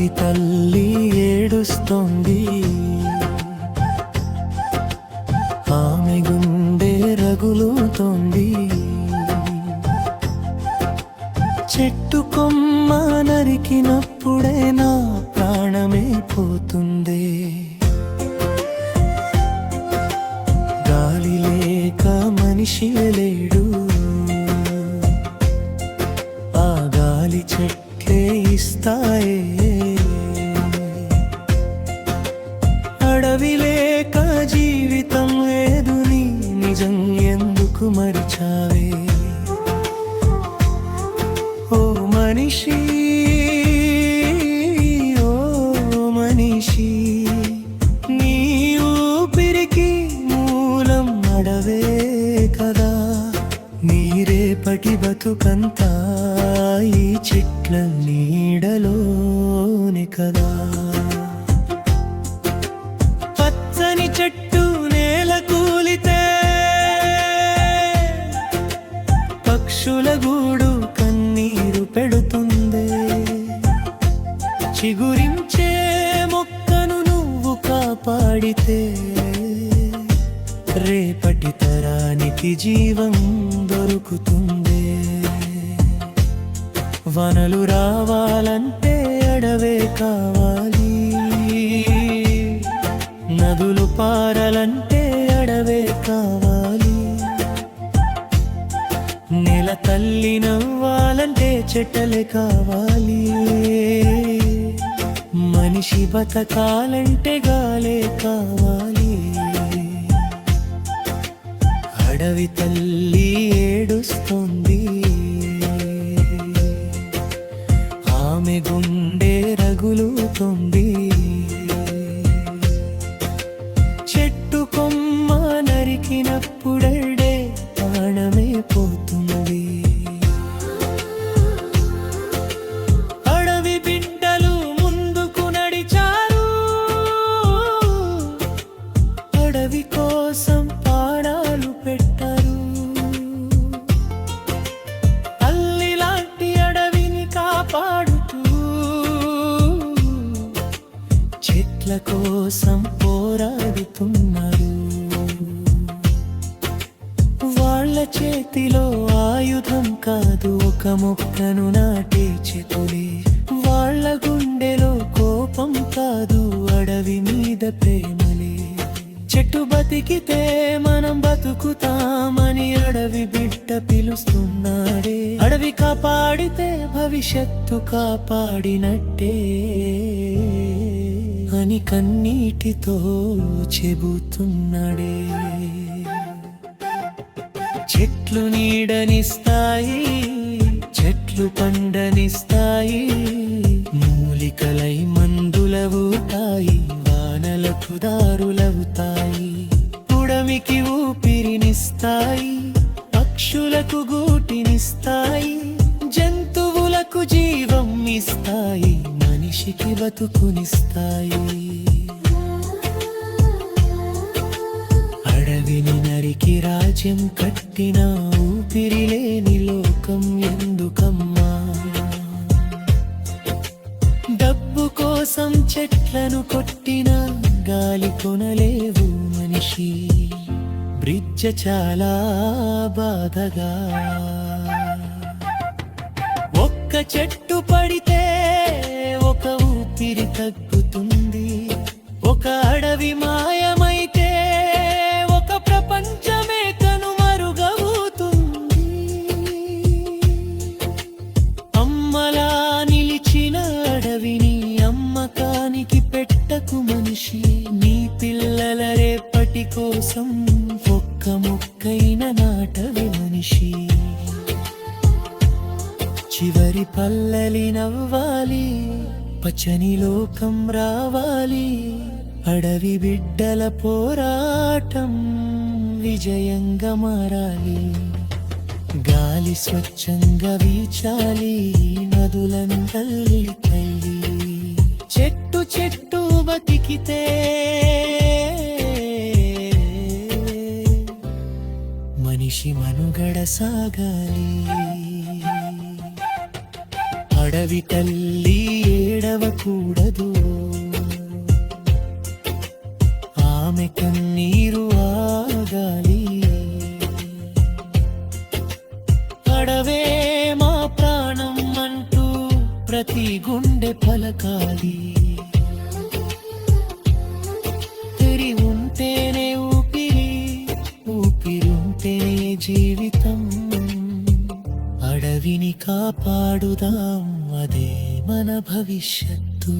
అడవి తల్లి ఏడుస్తోంది, ఆమె గుండె రగులుతోంది. చెట్టు కొమ్మ నరికినప్పుడే నా ప్రాణమే పోతుందే. గాలి లేక మనిషి లేడు, ఆ గాలి చెట్లే ఇస్తాయే. అడవి లేక జీవితం లేదు, నీ నిజం ఎందుకు మరిచావే? ఓ మనిషి, ఓ మనిషి, నీ ఊపిరికి మూలం అడవే కదా. నీ రేపటి బతుకంతా ఈ చెట్ల నీడలోనే కదా. పచ్చని చెట్టు నేల కూలితే పక్షుల గూడు కన్నీరు పెడుతుందే. చిగురించే మొక్కను నువ్వు కాపాడితే రేపటి తరానికి జీవం దొరుకుతుందే. వనలు రావాలంటే అడవే కావాలి, నదులు పారాలంటే అడవే కావాలి, నెల తల్లి నవ్వాలంటే చెట్టలే కావాలి, మనిషి బతకాలంటే గాలే కావాలి. అడవి తల్లి ఏడుస్తోంది, ఆమె గుండె రగులుతోంది. చెట్టు కొమ్మ నరికినప్పుడే ప్రాణమే పోతుంది. అడవి బిడ్డలు ముందుకు నడిచారు, అడవి కోసం ప్రాణాలు పెట్టారు. తల్లి లాంటి అడవిని కాపాడుతూ చెట్ల కోసం పోరాడుతున్నారు. వాళ్ళ చేతిలో ఆయుధం కాదు, ఒక మొక్కను నాటే చేతులే. వాళ్ళ గుండెలో కోపం కాదు, అడవి మీద ప్రేమలే. చెట్టు బతికితే మనం బతుకుతామని అడవి బిడ్డ పిలుస్తున్నాడే. అడవి కాపాడితే భవిష్యత్తు కాపాడినట్టే అని కన్నీటితో చెబుతున్నాడే. చెట్లు నీడనిస్తాయి, చెట్లు పండనిస్తాయి, మూలికలై మందులవుతాయి, వానలకు దారులవుతాయి, పుడమికి ఊపిరినిస్తాయి, పక్షులకు గూటినిస్తాయి, జంతువులకు జీవం ఇస్తాయి, మనిషికి బతుకునిస్తాయి. అడవిని నరికి రాజ్యం కట్టిన ఊపిరి లేని లోకం ఎందుకమ్మా? డబ్బు కోసం చెట్లను కొట్టిన గాలి కొనలేవు మనిషి. బ్రిడ్జ చాలా బాధగా, ఒక్క చెట్టు పడితే ఒక ఊపిరి తగ్గుతుంది, ఒక అడవి మాయమైతే ఒక ప్రపంచమే కనుమరుగవుతుంది. అమ్మలా నిలిచిన అడవిని అమ్మకానికి పెట్టకు మనిషి. నీ పిల్లల రేపటి కోసం ఒక్క మొక్కైన నాటవి మనిషి. చివరి పల్లెలి నవ్వాలి, పచ్చని లోకం రావాలి, అడవి బిడ్డల పోరాటం విజయంగా మారాలి. గాలి స్వచ్ఛంగా వీచాలి, నదులందల్లి తల్లి. చెట్టు చెట్టు బతికితే మనిషి మనుగడ సాగాలి. అడవి తల్లి ఏడవ ఏడవకూడదు. ఆమె కన్నీరు ఆగాలి. అడవే మా ప్రాణం అంటూ ప్రతి గుండె పలకాలి. తెరి ఉంటేనే ఊపిరి, ఊపిరుంటేనే జీవితం. అడవిని కాపాడుదాం, అదే మన భవిష్యత్తు.